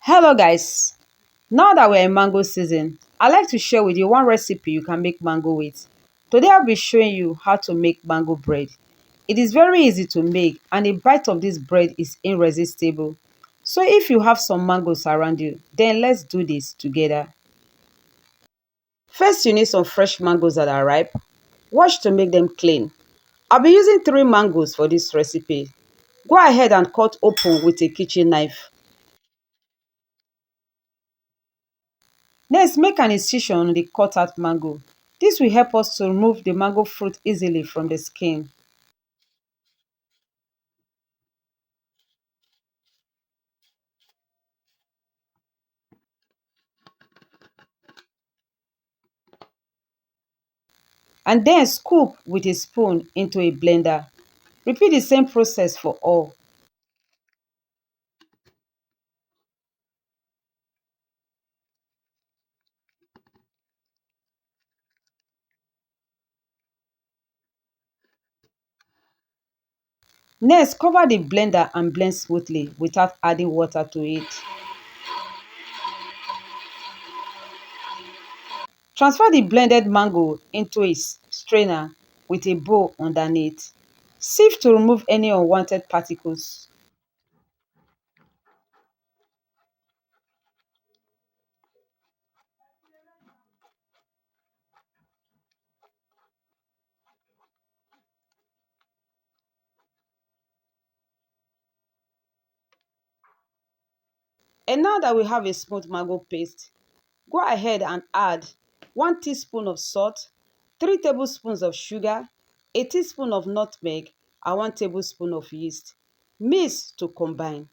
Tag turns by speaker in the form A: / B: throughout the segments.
A: Hello guys, now that we're in mango season, I'd like to share with you one recipe you can make mango with. Today I'll be showing you how to make mango bread. It is very easy to make and a bite of this bread is irresistible. So if you have some mangoes around you, then let's do this together. First you need some fresh mangoes that are ripe. Wash to make them clean. I'll be using 3 mangoes for this recipe. Go ahead and cut open with a kitchen knife. Next, make an incision on the cut out mango. This will help us to remove the mango fruit easily from the skin. And then scoop with a spoon into a blender. Repeat the same process for all. Next, cover the blender and blend smoothly without adding water to it. Transfer the blended mango into a strainer with a bowl underneath. Sieve to remove any unwanted particles. And now that we have a smooth mango paste, go ahead and add 1 teaspoon of salt, 3 tablespoons of sugar, a teaspoon of nutmeg, and 1 tablespoon of yeast. Mix to combine.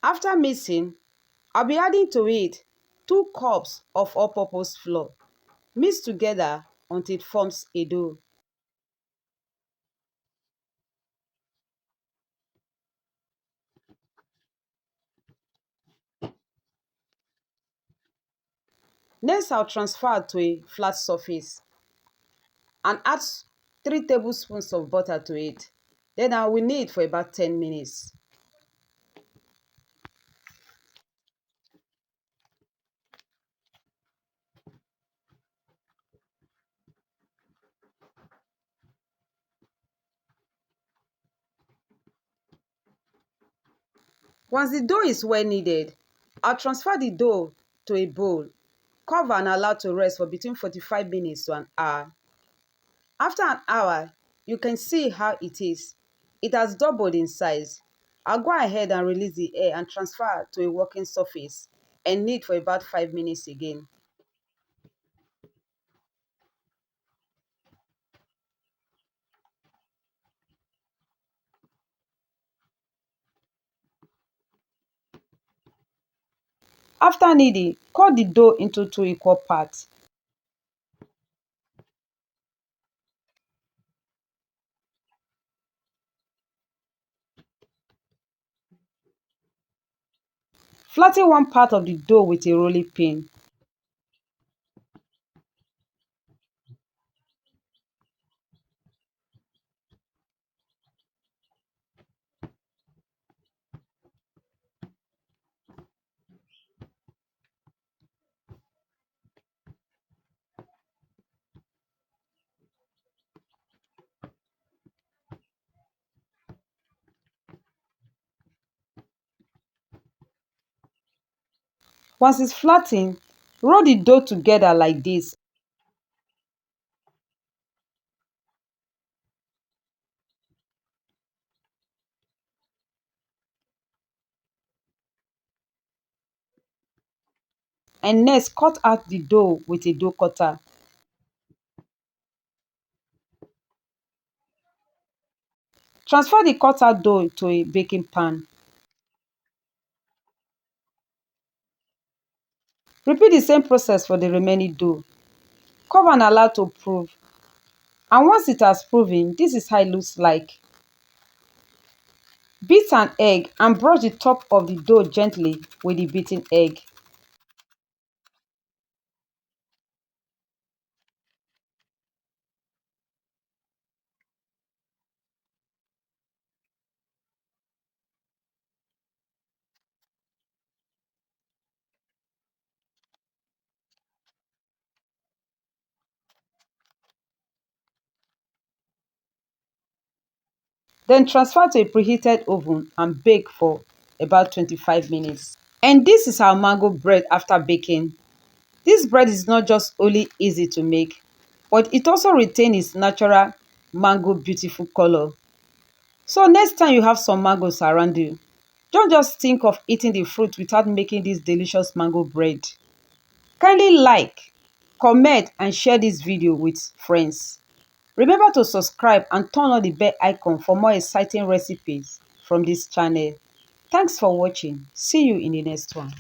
A: After mixing, I'll be adding to it 2 cups of all-purpose flour. Mix together until it forms a dough. Next, I'll transfer to a flat surface and add 3 tablespoons of butter to it. Then I will knead for about 10 minutes. Once the dough is well kneaded, I'll transfer the dough to a bowl, cover and allow to rest for between 45 minutes to an hour. After an hour, you can see how it is. It has doubled in size. I'll go ahead and release the air and transfer to a working surface and knead for about 5 minutes again. After kneading, cut the dough into 2 equal parts. Flatten one part of the dough with a rolling pin. Once it's flattened, roll the dough together like this and next cut out the dough with a dough cutter. Transfer the cut out dough to a baking pan. Repeat the same process for the remaining dough. Cover and allow to prove. And once it has proven, this is how it looks like. Beat an egg and brush the top of the dough gently with the beaten egg. Then transfer to a preheated oven and bake for about 25 minutes. And this is our mango bread after baking. This bread is not just only easy to make, but it also retains its natural mango beautiful color. So next time you have some mangoes around you, don't just think of eating the fruit without making this delicious mango bread. Kindly like, comment and share this video with friends. Remember to subscribe and turn on the bell icon for more exciting recipes from this channel. Thanks for watching. See you in the next one.